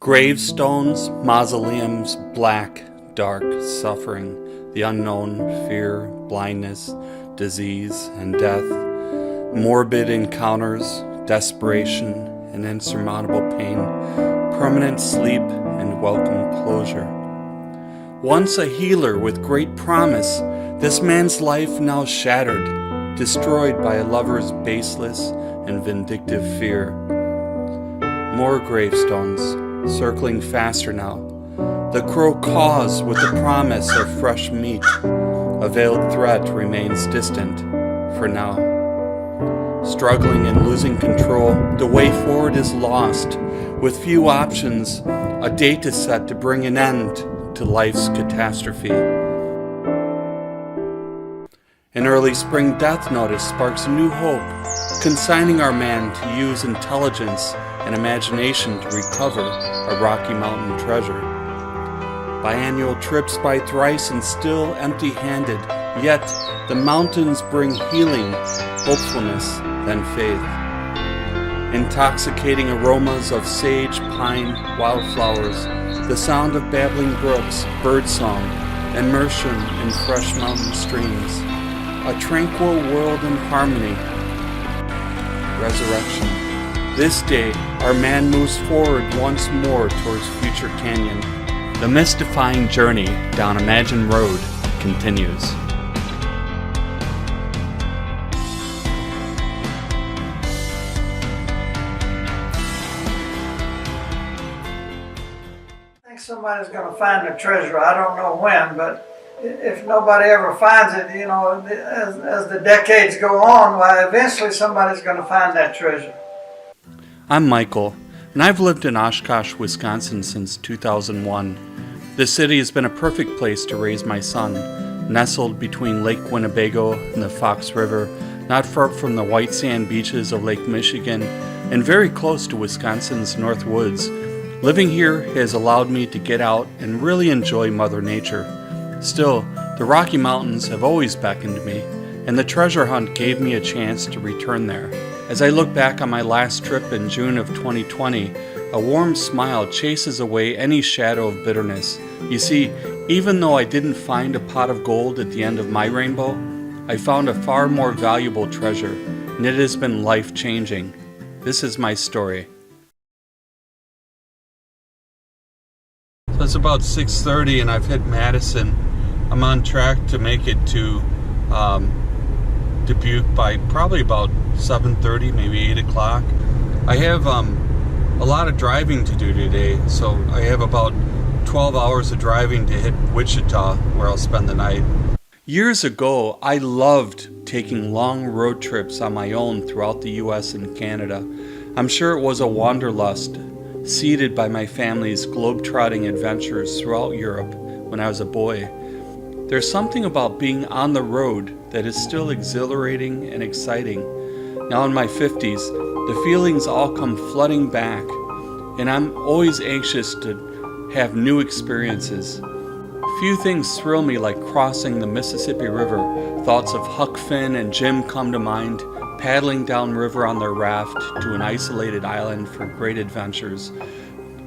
Gravestones, mausoleums, black, dark, suffering, the unknown, fear, blindness, disease, and death, morbid encounters, desperation, and insurmountable pain, permanent sleep, and welcome closure. Once a healer with great promise, this man's life now shattered, destroyed by a lover's baseless and vindictive fear. More gravestones, circling faster now. The crow caws with the promise of fresh meat. A veiled threat remains distant for now. Struggling and losing control, the way forward is lost. With few options, a date is set to bring an end to life's catastrophe. An early spring death notice sparks a new hope, consigning our man to use intelligence and imagination to recover a Rocky Mountain treasure. Biannual trips by thrice and still empty-handed, yet the mountains bring healing, hopefulness, then faith. Intoxicating aromas of sage, pine, wildflowers, the sound of babbling brooks, birdsong, immersion in fresh mountain streams, a tranquil world in harmony, resurrection. This day, our man moves forward once more towards Future Canyon. The mystifying journey down Imagine Road continues. I think somebody's going to find the treasure. I don't know when, but if nobody ever finds it, as the decades go on, well, eventually somebody's going to find that treasure. I'm Michael, and I've lived in Oshkosh, Wisconsin since 2001. This city has been a perfect place to raise my son, nestled between Lake Winnebago and the Fox River, not far from the white sand beaches of Lake Michigan, and very close to Wisconsin's North Woods. Living here has allowed me to get out and really enjoy Mother Nature. Still, the Rocky Mountains have always beckoned me, and the treasure hunt gave me a chance to return there. As I look back on my last trip in June of 2020, a warm smile chases away any shadow of bitterness. You see, even though I didn't find a pot of gold at the end of my rainbow, I found a far more valuable treasure, and it has been life-changing. This is my story. So it's about 6:30 and I've hit Madison. I'm on track to make it to Dubuque by probably about 7:30, maybe 8 o'clock. I have a lot of driving to do today, so I have about 12 hours of driving to hit Wichita, where I'll spend the night. Years ago, I loved taking long road trips on my own throughout the US and Canada. I'm sure it was a wanderlust, seeded by my family's globe-trotting adventures throughout Europe when I was a boy. There's something about being on the road that is still exhilarating and exciting. Now in my 50s, the feelings all come flooding back, and I'm always anxious to have new experiences. Few things thrill me like crossing the Mississippi River. Thoughts of Huck Finn and Jim come to mind, paddling downriver on their raft to an isolated island for great adventures.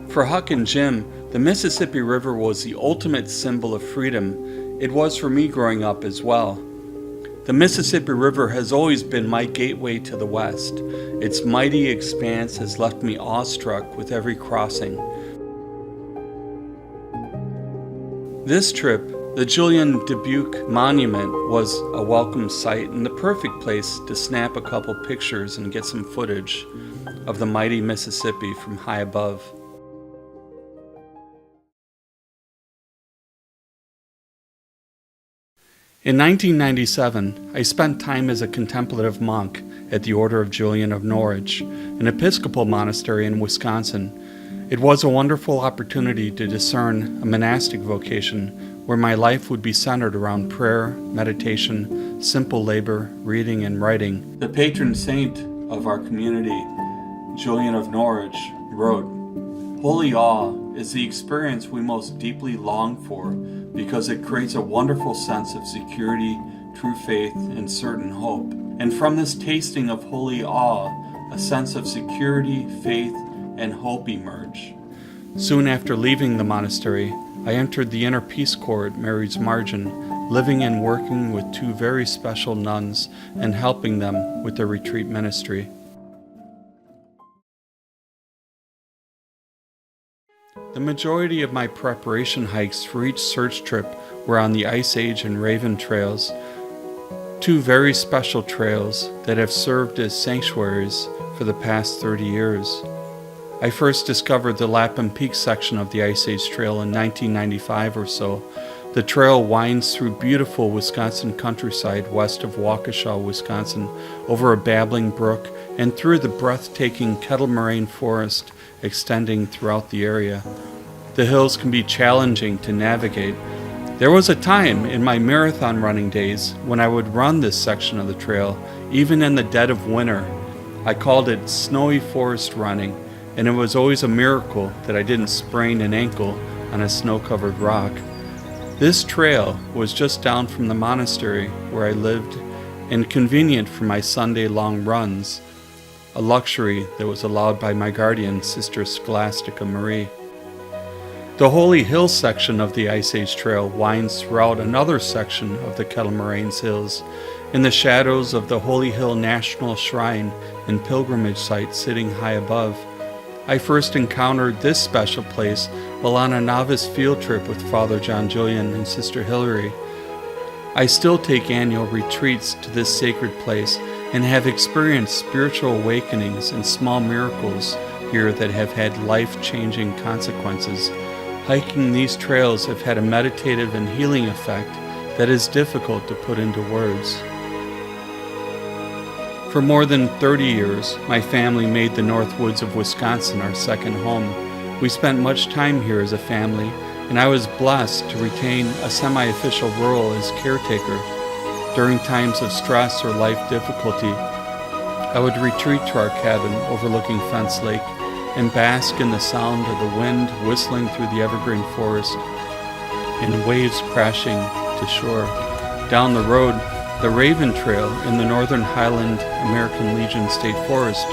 For Huck and Jim, the Mississippi River was the ultimate symbol of freedom. It was for me growing up as well. The Mississippi River has always been my gateway to the West. Its mighty expanse has left me awestruck with every crossing. This trip, the Julian Dubuque Monument, was a welcome sight and the perfect place to snap a couple pictures and get some footage of the mighty Mississippi from high above. In 1997, I spent time as a contemplative monk at the Order of Julian of Norwich, an Episcopal monastery in Wisconsin. It was a wonderful opportunity to discern a monastic vocation where my life would be centered around prayer, meditation, simple labor, reading, and writing. The patron saint of our community, Julian of Norwich, wrote, "Holy awe is the experience we most deeply long for because it creates a wonderful sense of security, true faith, and certain hope. And from this tasting of holy awe, a sense of security, faith, and hope emerge. Soon after leaving the monastery, I entered the inner peace corps at Mary's Margin, living and working with two very special nuns and helping them with their retreat ministry. The majority of my preparation hikes for each search trip were on the Ice Age and Raven trails, two very special trails that have served as sanctuaries for the past 30 years. I first discovered the Lapham Peak section of the Ice Age Trail in 1995 or so. The trail winds through beautiful Wisconsin countryside west of Waukesha, Wisconsin, over a babbling brook and through the breathtaking Kettle Moraine forest extending throughout the area. The hills can be challenging to navigate. There was a time in my marathon running days when I would run this section of the trail, even in the dead of winter. I called it snowy forest running, and it was always a miracle that I didn't sprain an ankle on a snow-covered rock. This trail was just down from the monastery where I lived and convenient for my Sunday-long runs, a luxury that was allowed by my guardian, Sister Scholastica Marie. The Holy Hill section of the Ice Age Trail winds throughout another section of the Kettle Moraines Hills, in the shadows of the Holy Hill National Shrine and pilgrimage site sitting high above. I first encountered this special place while on a novice field trip with Father John Julian and Sister Hilary. I still take annual retreats to this sacred place and have experienced spiritual awakenings and small miracles here that have had life-changing consequences. Hiking these trails have had a meditative and healing effect that is difficult to put into words. For more than 30 years, my family made the North Woods of Wisconsin our second home. We spent much time here as a family, and I was blessed to retain a semi-official role as caretaker. During times of stress or life difficulty, I would retreat to our cabin overlooking Fenn Lake and bask in the sound of the wind whistling through the evergreen forest and waves crashing to shore. Down the road, the Raven Trail in the Northern Highland American Legion State Forest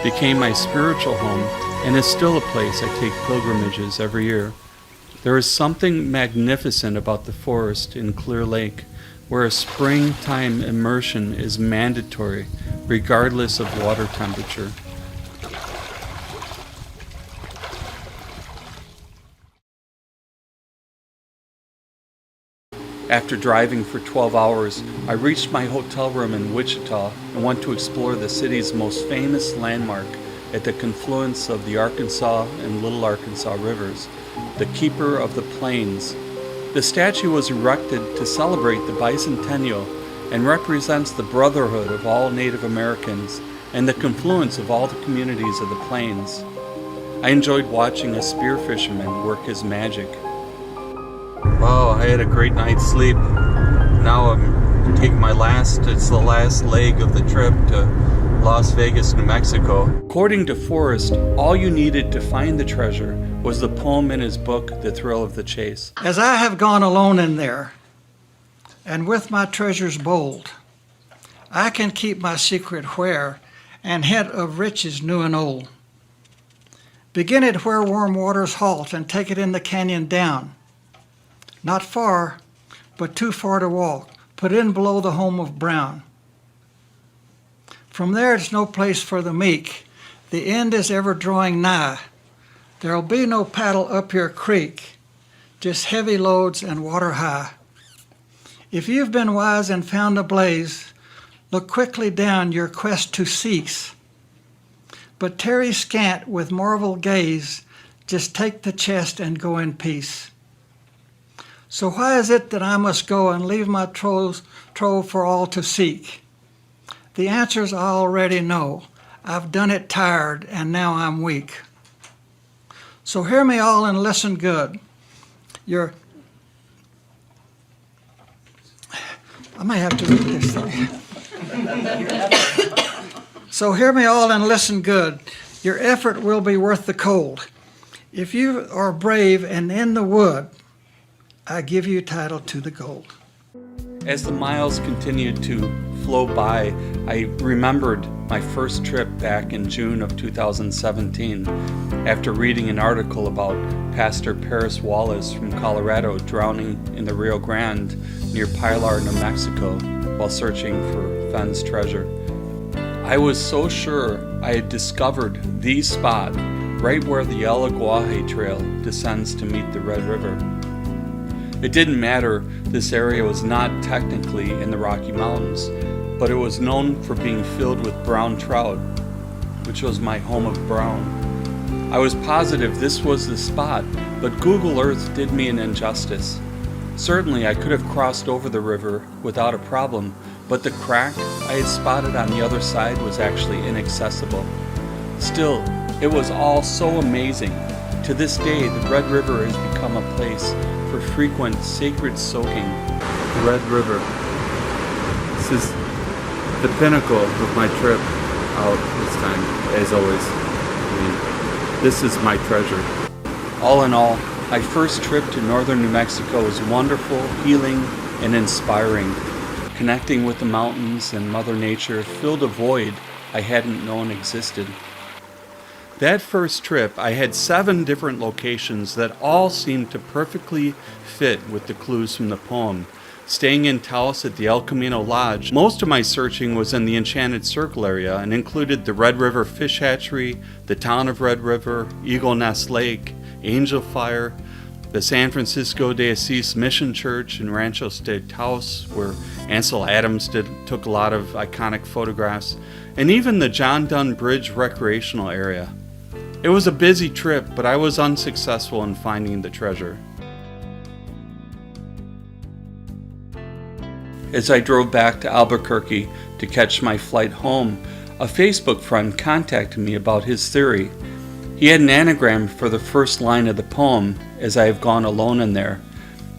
became my spiritual home and is still a place I take pilgrimages every year. There is something magnificent about the forest in Clear Lake, where a springtime immersion is mandatory regardless of water temperature. After driving for 12 hours, I reached my hotel room in Wichita and went to explore the city's most famous landmark at the confluence of the Arkansas and Little Arkansas rivers, the Keeper of the Plains. The statue was erected to celebrate the bicentennial and represents the brotherhood of all Native Americans and the confluence of all the communities of the plains. I enjoyed watching a spear fisherman work his magic. Wow, I had a great night's sleep. Now I'm taking it's the last leg of the trip to Las Vegas, New Mexico. According to Forrest, all you needed to find the treasure was the poem in his book, The Thrill of the Chase. As I have gone alone in there, and with my treasures bold, I can keep my secret where, and hint of riches new and old. Begin it where warm waters halt, and take it in the canyon down. Not far, but too far to walk, put in below the home of Brown. From there it's no place for the meek, the end is ever drawing nigh. There'll be no paddle up your creek, just heavy loads and water high. If you've been wise and found a blaze, look quickly down your quest to cease. But tarry scant with marvel gaze, just take the chest and go in peace. So why is it that I must go and leave my trove for all to seek? The answers I already know. I've done it tired, and now I'm weak. So hear me all and listen good. I may have to read this thing. So hear me all and listen good. Your effort will be worth the cold. If you are brave and in the wood, I give you title to the gold. As the miles continued to flow by, I remembered my first trip back in June of 2017 after reading an article about Pastor Paris Wallace from Colorado drowning in the Rio Grande near Pilar, New Mexico while searching for Fenn's treasure. I was so sure I had discovered the spot right where the El Aguaje Trail descends to meet the Red River. It didn't matter, this area was not technically in the Rocky Mountains, but it was known for being filled with brown trout, which was my home of brown. I was positive this was the spot, but Google Earth did me an injustice. Certainly I could have crossed over the river without a problem, but the crack I had spotted on the other side was actually inaccessible. Still, it was all so amazing. To this day, the Red River has become a place for frequent sacred soaking. The Red River. This is the pinnacle of my trip out this time, as always. This is my treasure. All in all, my first trip to northern New Mexico was wonderful, healing, and inspiring. Connecting with the mountains and Mother Nature filled a void I hadn't known existed. That first trip, I had 7 different locations that all seemed to perfectly fit with the clues from the poem. Staying in Taos at the El Camino Lodge, most of my searching was in the Enchanted Circle area and included the Red River Fish Hatchery, the town of Red River, Eagle Nest Lake, Angel Fire, the San Francisco de Asís Mission Church in Ranchos de Taos, where Ansel Adams took a lot of iconic photographs, and even the John Dunn Bridge recreational area. It was a busy trip, but I was unsuccessful in finding the treasure. As I drove back to Albuquerque to catch my flight home, a Facebook friend contacted me about his theory. He had an anagram for the first line of the poem, "As I have gone alone in there."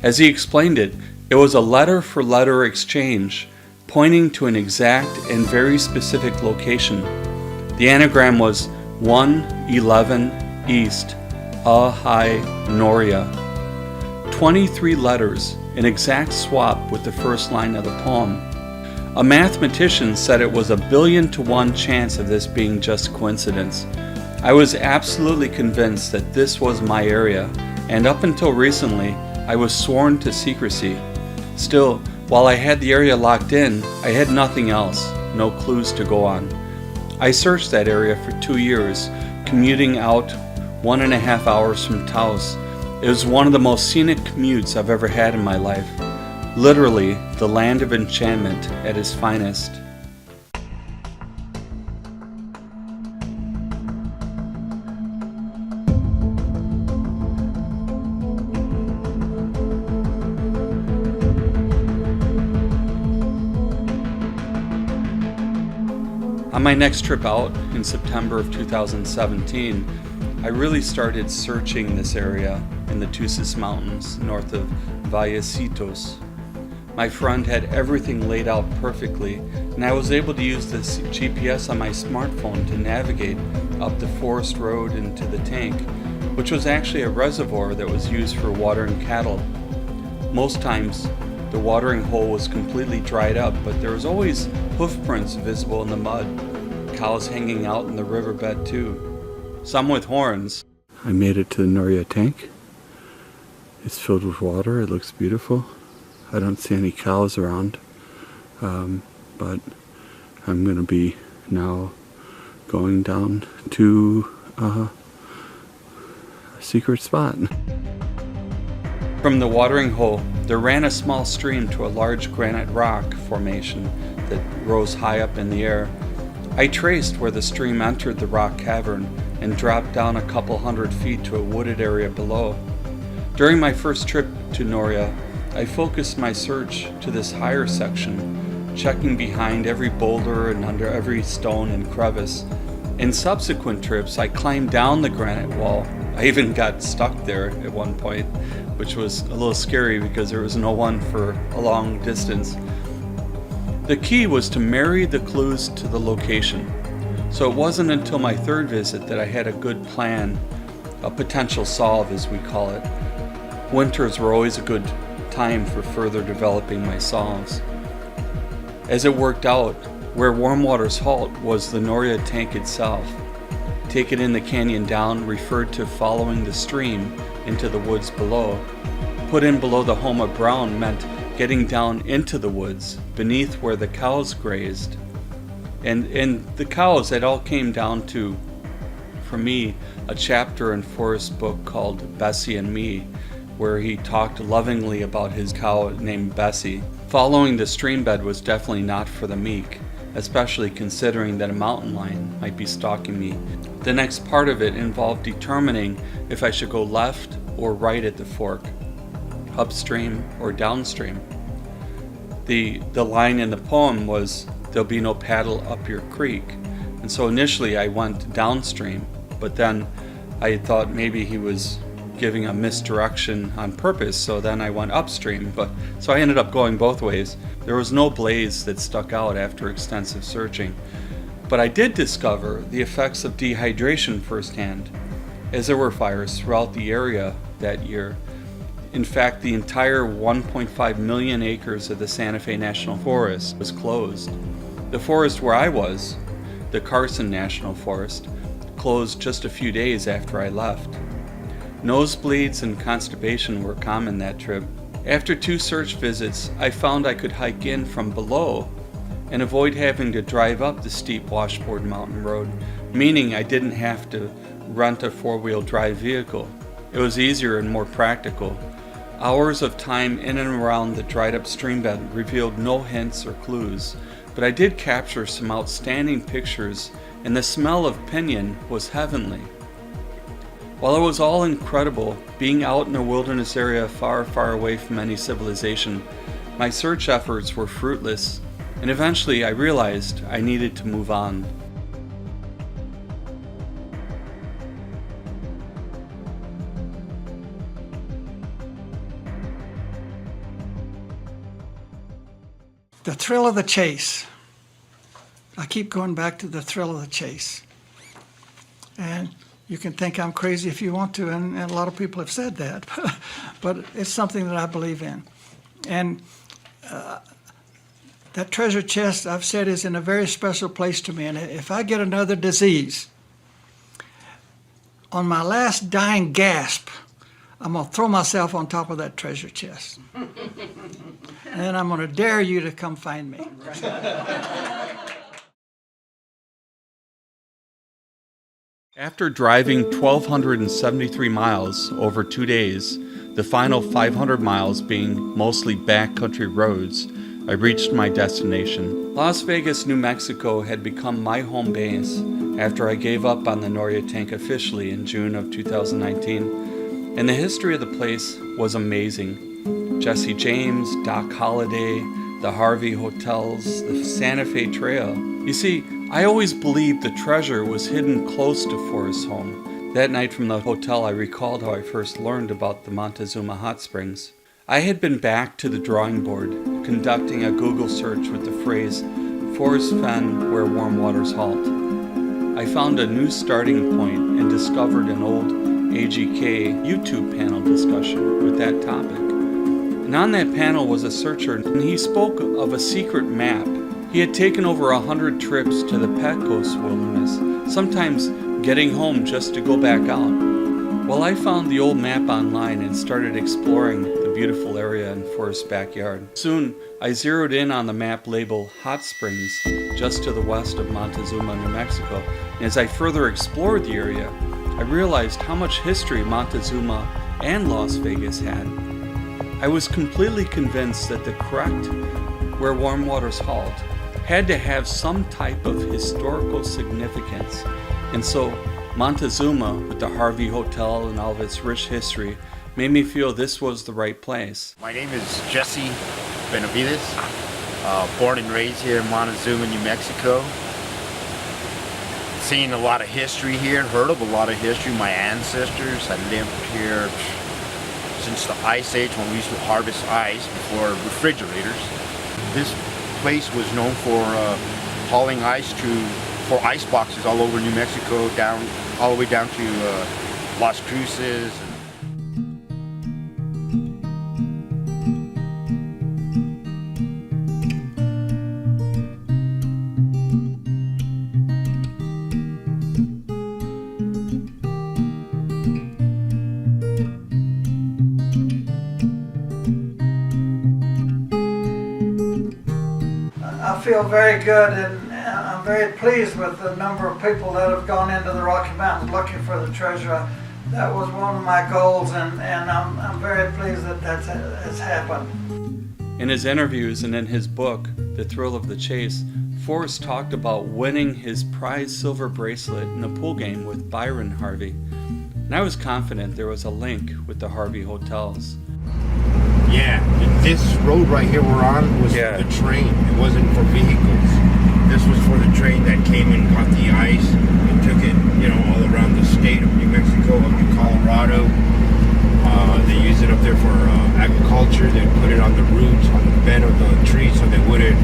As he explained it, it was a letter-for-letter exchange, pointing to an exact and very specific location. The anagram was 111 East, Ahai Noria. 23 letters, an exact swap with the first line of the poem. A mathematician said it was a 1,000,000,000 to 1 chance of this being just coincidence. I was absolutely convinced that this was my area, and up until recently, I was sworn to secrecy. Still, while I had the area locked in, I had nothing else, no clues to go on. I searched that area for 2 years, commuting out 1.5 hours from Taos. It was one of the most scenic commutes I've ever had in my life. Literally, the land of enchantment at its finest. On my next trip out in September of 2017, I really started searching this area in the Tusis Mountains north of Vallecitos. My friend had everything laid out perfectly, and I was able to use this GPS on my smartphone to navigate up the Forrest Road into the tank, which was actually a reservoir that was used for watering cattle. Most times, the watering hole was completely dried up, but there was always hoof prints visible in the mud. Cows hanging out in the riverbed too, some with horns. I made it to the Noria tank. It's filled with water. It looks beautiful. I don't see any cows around, but I'm going to be now going down to a secret spot. From the watering hole, there ran a small stream to a large granite rock formation that rose high up in the air. I traced where the stream entered the rock cavern and dropped down a couple hundred feet to a wooded area below. During my first trip to Noria, I focused my search to this higher section, checking behind every boulder and under every stone and crevice. In subsequent trips, I climbed down the granite wall. I even got stuck there at one point, which was a little scary because there was no one for a long distance. The key was to marry the clues to the location. So it wasn't until my third visit that I had a good plan, a potential solve as we call it. Winters were always a good time for further developing my solves. As it worked out, where Warm Water's halt was the Noria tank itself. Taken in the canyon down referred to following the stream into the woods below. Put in below the home of Brown meant getting down into the woods, beneath where the cows grazed. And the cows, it all came down to, for me, a chapter in Forrest's book called Bessie and Me, where he talked lovingly about his cow named Bessie. Following the stream bed was definitely not for the meek, especially considering that a mountain lion might be stalking me. The next part of it involved determining if I should go left or right at the fork, upstream or downstream. The line in the poem was, "There'll be no paddle up your creek." And so initially I went downstream, but then I thought maybe he was giving a misdirection on purpose, so then I went upstream. So I ended up going both ways. There was no blaze that stuck out after extensive searching. But I did discover the effects of dehydration firsthand, as there were fires throughout the area that year. In fact, the entire 1.5 million acres of the Santa Fe National Forest was closed. The forest where I was, the Carson National Forest, closed just a few days after I left. Nosebleeds and constipation were common that trip. After 2 search visits, I found I could hike in from below and avoid having to drive up the steep washboard mountain road, meaning I didn't have to rent a 4-wheel drive vehicle. It was easier and more practical. Hours of time in and around the dried up stream bed revealed no hints or clues, but I did capture some outstanding pictures, and the smell of pinyon was heavenly. While it was all incredible, being out in a wilderness area far, far away from any civilization, my search efforts were fruitless, and eventually I realized I needed to move on. The thrill of the chase. I keep going back to the thrill of the chase. And you can think I'm crazy if you want to, and a lot of people have said that, but it's something that I believe in. And that treasure chest, I've said, is in a very special place to me. And if I get another disease, on my last dying gasp, I'm going to throw myself on top of that treasure chest. And then I'm going to dare you to come find me. After driving 1,273 miles over 2 days, the final 500 miles being mostly backcountry roads, I reached my destination. Las Vegas, New Mexico had become my home base after I gave up on the Noria tank officially in June of 2019, and the history of the place was amazing. Jesse James, Doc Holliday, the Harvey Hotels, the Santa Fe Trail. You see, I always believed the treasure was hidden close to Forrest's home. That night from the hotel, I recalled how I first learned about the Montezuma Hot Springs. I had been back to the drawing board, conducting a Google search with the phrase, Forrest Fenn, where warm waters halt. I found a new starting point and discovered an old AGK YouTube panel discussion with that topic. And on that panel was a searcher, and he spoke of a secret map. He had taken over 100 trips to the Pecos wilderness, sometimes getting home just to go back out. Well, I found the old map online and started exploring the beautiful area in Forrest's backyard. Soon, I zeroed in on the map labeled Hot Springs, just to the west of Montezuma, New Mexico. And as I further explored the area, I realized how much history Montezuma and Las Vegas had. I was completely convinced that the correct where warm waters halt had to have some type of historical significance. And so Montezuma, with the Harvey Hotel and all of its rich history, made me feel this was the right place. My name is Jesse Benavides, born and raised here in Montezuma, New Mexico. Seen a lot of history here, heard of a lot of history. My ancestors had lived here since the Ice Age, when we used to harvest ice before refrigerators. This place was known for hauling ice for ice boxes all over New Mexico, all the way down to Las Cruces. feel very good, and I'm very pleased with the number of people that have gone into the Rocky Mountains looking for the treasure. That was one of my goals, and I'm very pleased that has happened. In his interviews and in his book, The Thrill of the Chase, Forrest talked about winning his prized silver bracelet in a pool game with Byron Harvey. And I was confident there was a link with the Harvey hotels. Yeah, this road right here we're on was for the train. It wasn't for vehicles. This was for the train that came and got the ice and took it, all around the state of New Mexico, up to Colorado. They used it up there for agriculture. They put it on the roots, on the bed of the tree, so they wouldn't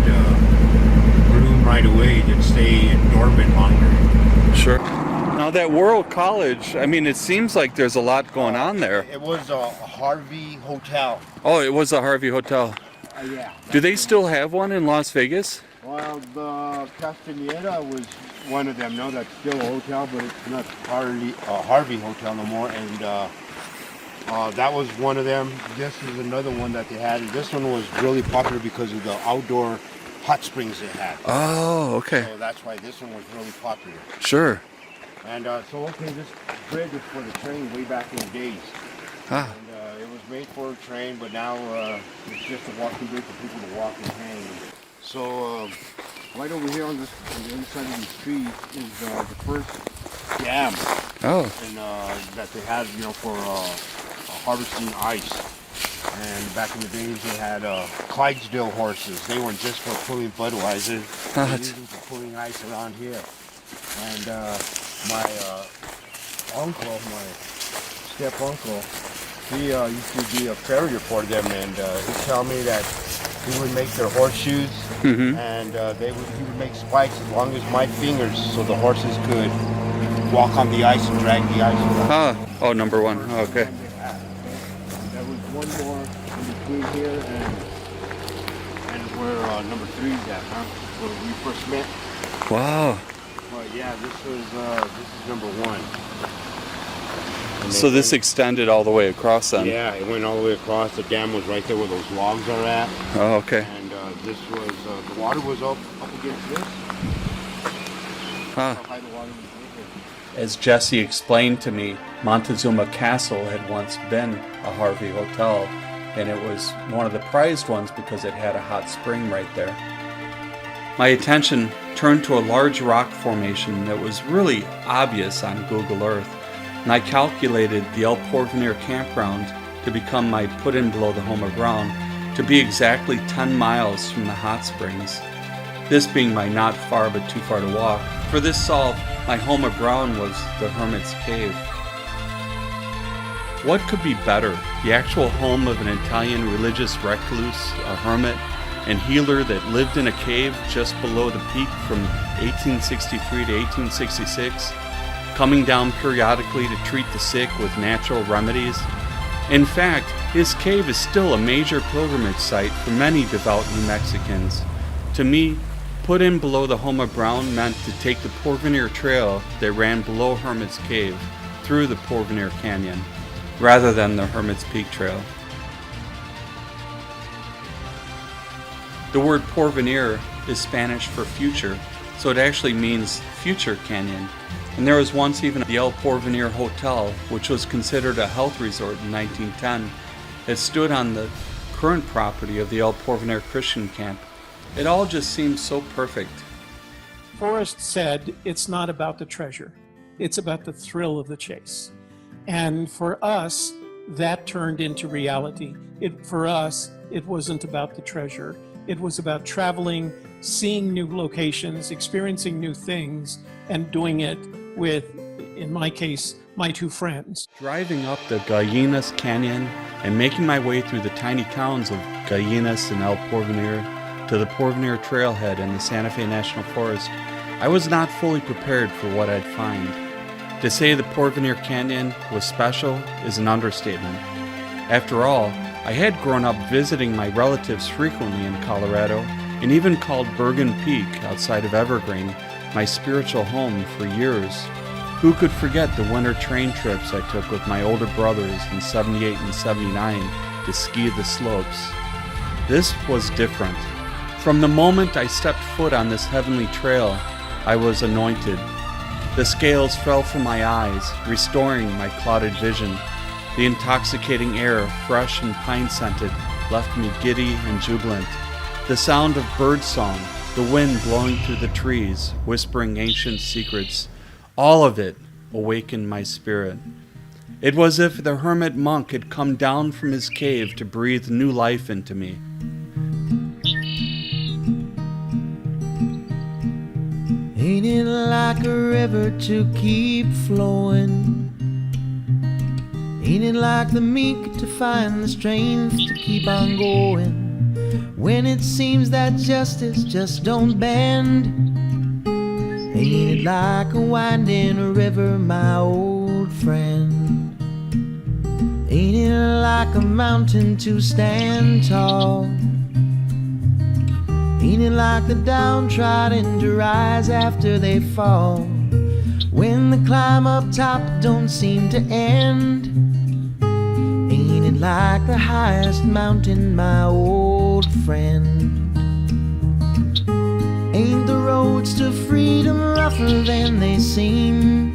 bloom right away. They'd stay dormant longer. Sure. Now that World College, it seems like there's a lot going on there. It was a Harvey Hotel. Oh, it was a Harvey Hotel. Yeah. Do they still have one in Las Vegas? Well, the Castaneda was one of them. No, that's still a hotel, but it's not Harvey Hotel no more. And that was one of them. This is another one that they had. And this one was really popular because of the outdoor hot springs they had. Oh, okay. So that's why this one was really popular. Sure. And this bridge was for the train way back in the days. Ah. And it was made for a train, but now it's just a walking bridge for people to walk and hang. So right over here on the other side of these trees is the first dam. Oh. And that they had, for harvesting ice. And back in the days, they had Clydesdale horses. They weren't just for pulling Budweiser. They used them for pulling ice around here. And my uncle, my step-uncle, he used to be a farrier for them, and he'd tell me that he would make their horseshoes, and he would make spikes as long as my fingers, so the horses could walk on the ice and drag the ice around. Oh, number one. Oh, okay. There was one more in between here and where number 3 is at, where we first met. Wow. Well, yeah, this is number 1. So this extended all the way across then? Yeah, it went all the way across. The dam was right there where those logs are at. Oh, okay. And this was, the water was up against this. Huh. How high the water was here. As Jesse explained to me, Montezuma Castle had once been a Harvey Hotel, and it was one of the prized ones because it had a hot spring right there. My attention turned to a large rock formation that was really obvious on Google Earth, and I calculated the El Porvenir campground to become my put-in below the Homer ground to be exactly 10 miles from the hot springs. This being my not far but too far to walk. For this solve, my home of ground was the Hermit's Cave. What could be better? The actual home of an Italian religious recluse, a hermit, and healer that lived in a cave just below the peak from 1863 to 1866, coming down periodically to treat the sick with natural remedies. In fact, his cave is still a major pilgrimage site for many devout New Mexicans. To me, put in below the Homa Brown meant to take the Porvenir Trail that ran below Hermit's Cave through the Porvenir Canyon, rather than the Hermit's Peak Trail. The word Porvenir is Spanish for future, so it actually means future canyon. And there was once even the El Porvenir Hotel, which was considered a health resort in 1910. It stood on the current property of the El Porvenir Christian Camp. It all just seemed so perfect. Forrest said, it's not about the treasure. It's about the thrill of the chase. And for us, that turned into reality. For us, it wasn't about the treasure. It was about traveling, seeing new locations, experiencing new things, and doing it with, in my case, my 2 friends. Driving up the Gallinas Canyon and making my way through the tiny towns of Gallinas and El Porvenir to the Porvenir Trailhead and the Santa Fe National Forest, I was not fully prepared for what I'd find. To say the Porvenir Canyon was special is an understatement. After all, I had grown up visiting my relatives frequently in Colorado and even called Bergen Peak outside of Evergreen my spiritual home for years. Who could forget the winter train trips I took with my older brothers in 78 and 79 to ski the slopes? This was different. From the moment I stepped foot on this heavenly trail, I was anointed. The scales fell from my eyes, restoring my clouded vision. The intoxicating air, fresh and pine-scented, left me giddy and jubilant. The sound of birdsong, the wind blowing through the trees, whispering ancient secrets, all of it awakened my spirit. It was as if the hermit monk had come down from his cave to breathe new life into me. Ain't it like a river to keep flowing? Ain't it like the meek to find the strength to keep on going when it seems that justice just don't bend? Ain't it like a winding river, my old friend? Ain't it like a mountain to stand tall? Ain't it like the downtrodden to rise after they fall, when the climb up top don't seem to end? Ain't it like the highest mountain, my old friend? Ain't the roads to freedom rougher than they seem?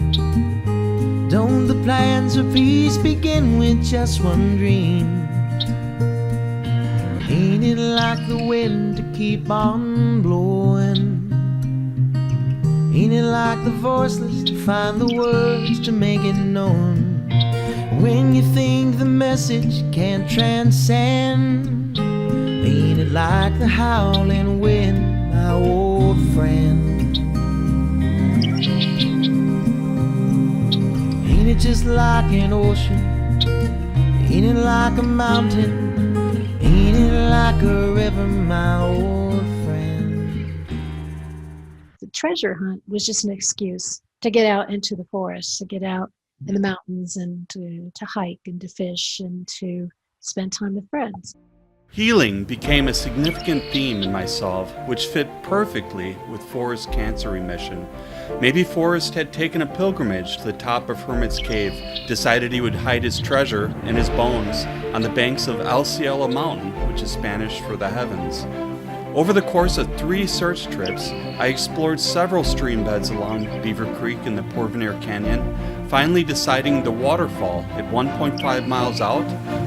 Don't the plans for peace begin with just one dream? Ain't it like the wind to keep on blowing? Ain't it like the voiceless to find the words to make it known, when you think the message can't transcend? Ain't it like the howling wind, my old friend? Ain't it just like an ocean? Ain't it like a mountain? Ain't it like a river, my old friend? The treasure hunt was just an excuse to get out into the forest, to get out in the mountains and to hike and to fish and to spend time with friends. Healing became a significant theme in my solve, which fit perfectly with Forrest's cancer remission. Maybe Forrest had taken a pilgrimage to the top of Hermit's Cave, decided he would hide his treasure and his bones on the banks of El Cielo Mountain, which is Spanish for the heavens. Over the course of 3 search trips, I explored several stream beds along Beaver Creek in the Porvenir Canyon, finally deciding the waterfall at 1.5 miles out,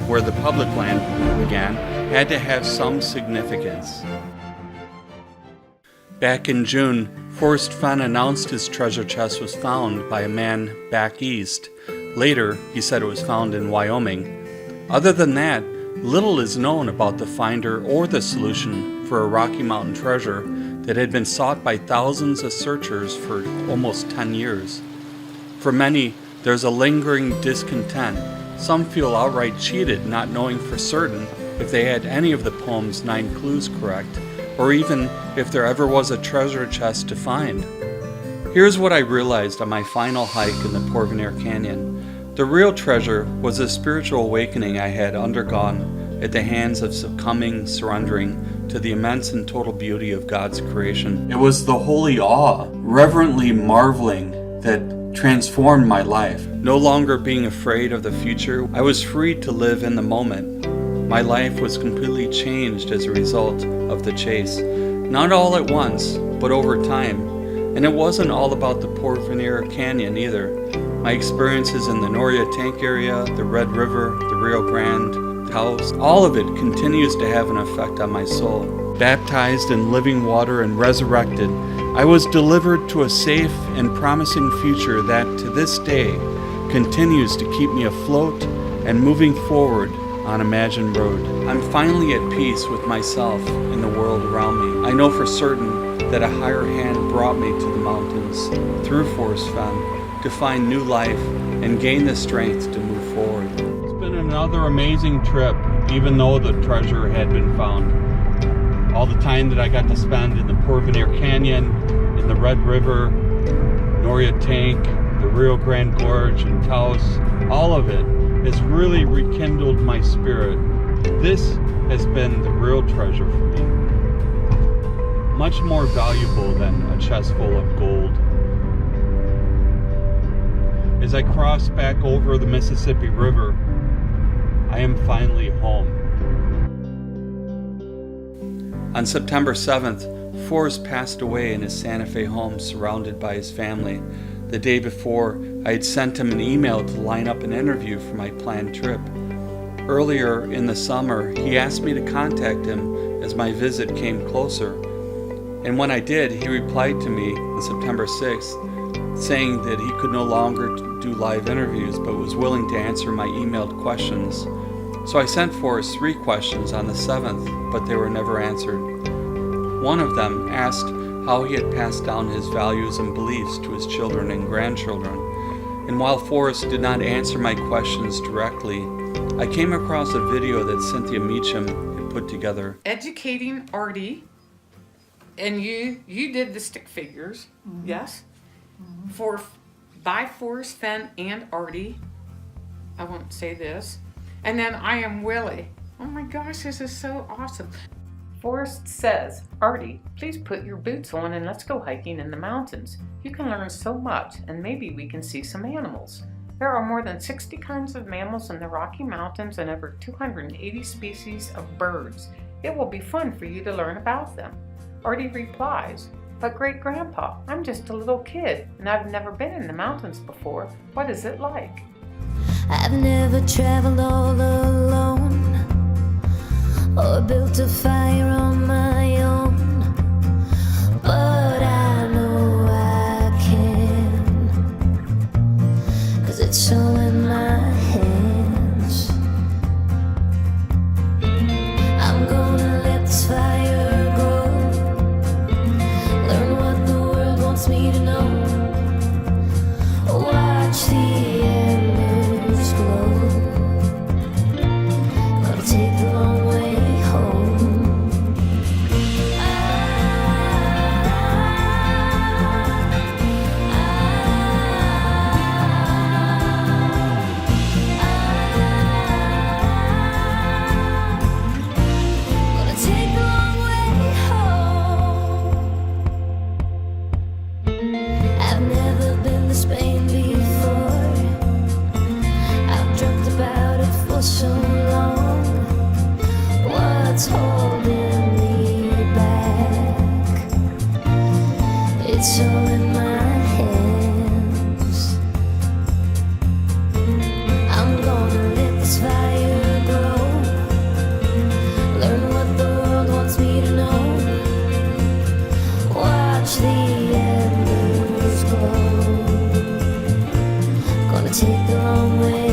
where the public land began, had to have some significance. Back in June, Forrest Fenn announced his treasure chest was found by a man back east. Later, he said it was found in Wyoming. Other than that, little is known about the finder or the solution for a Rocky Mountain treasure that had been sought by thousands of searchers for almost 10 years. For many, there's a lingering discontent. Some feel outright cheated, not knowing for certain if they had any of the poem's 9 clues correct, or even if there ever was a treasure chest to find. Here's what I realized on my final hike in the Porvenir Canyon. The real treasure was a spiritual awakening I had undergone at the hands of succumbing, surrendering to the immense and total beauty of God's creation. It was the holy awe, reverently marveling, that transformed my life. No longer being afraid of the future, I was free to live in the moment. My life was completely changed as a result of the chase. Not all at once, but over time. And it wasn't all about the Porvenir Canyon either. My experiences in the Noria Tank area, the Red River, the Rio Grande, Taos, all of it continues to have an effect on my soul. Baptized in living water and resurrected, I was delivered to a safe and promising future that, to this day, continues to keep me afloat and moving forward on Imagine Road. I'm finally at peace with myself and the world around me. I know for certain that a higher hand brought me to the mountains through Forrest Fenn to find new life and gain the strength to move forward. It's been another amazing trip, even though the treasure had been found. All the time that I got to spend in the Porvenir Canyon, in the Red River, Noria Tank, the Rio Grande Gorge, and Taos, all of it has really rekindled my spirit. This has been the real treasure for me. Much more valuable than a chest full of gold. As I cross back over the Mississippi River, I am finally home. On September 7th, Forrest passed away in his Santa Fe home surrounded by his family. The day before, I had sent him an email to line up an interview for my planned trip. Earlier in the summer, he asked me to contact him as my visit came closer. And when I did, he replied to me on September 6th, saying that he could no longer do live interviews but was willing to answer my emailed questions. So I sent Forrest 3 questions on the 7th, but they were never answered. One of them asked how he had passed down his values and beliefs to his children and grandchildren. And while Forrest did not answer my questions directly, I came across a video that Cynthia Meacham had put together. Educating Artie, and you did the stick figures, yes? By Forrest, Fenn, and Artie. I won't say this. And then I am Willie. Oh my gosh, this is so awesome. Forrest says, Artie, please put your boots on and let's go hiking in the mountains. You can learn so much, and maybe we can see some animals. There are more than 60 kinds of mammals in the Rocky Mountains and over 280 species of birds. It will be fun for you to learn about them. Artie replies, but great grandpa, I'm just a little kid and I've never been in the mountains before. What is it like? I've never traveled all alone or built a fire on my own, but I know I can, 'cause it's all in my hands. I'm gonna let this fire grow, learn what the world wants me to know, watch the embers glow. Gonna take the long way home. Gonna take the long way home. I've never been to Spain before. I've dreamt about it for so long. What's holding me back? It's all in my hands. I'm gonna let this fire grow, learn what the world wants me to know, watch the embers glow. Gonna take the long way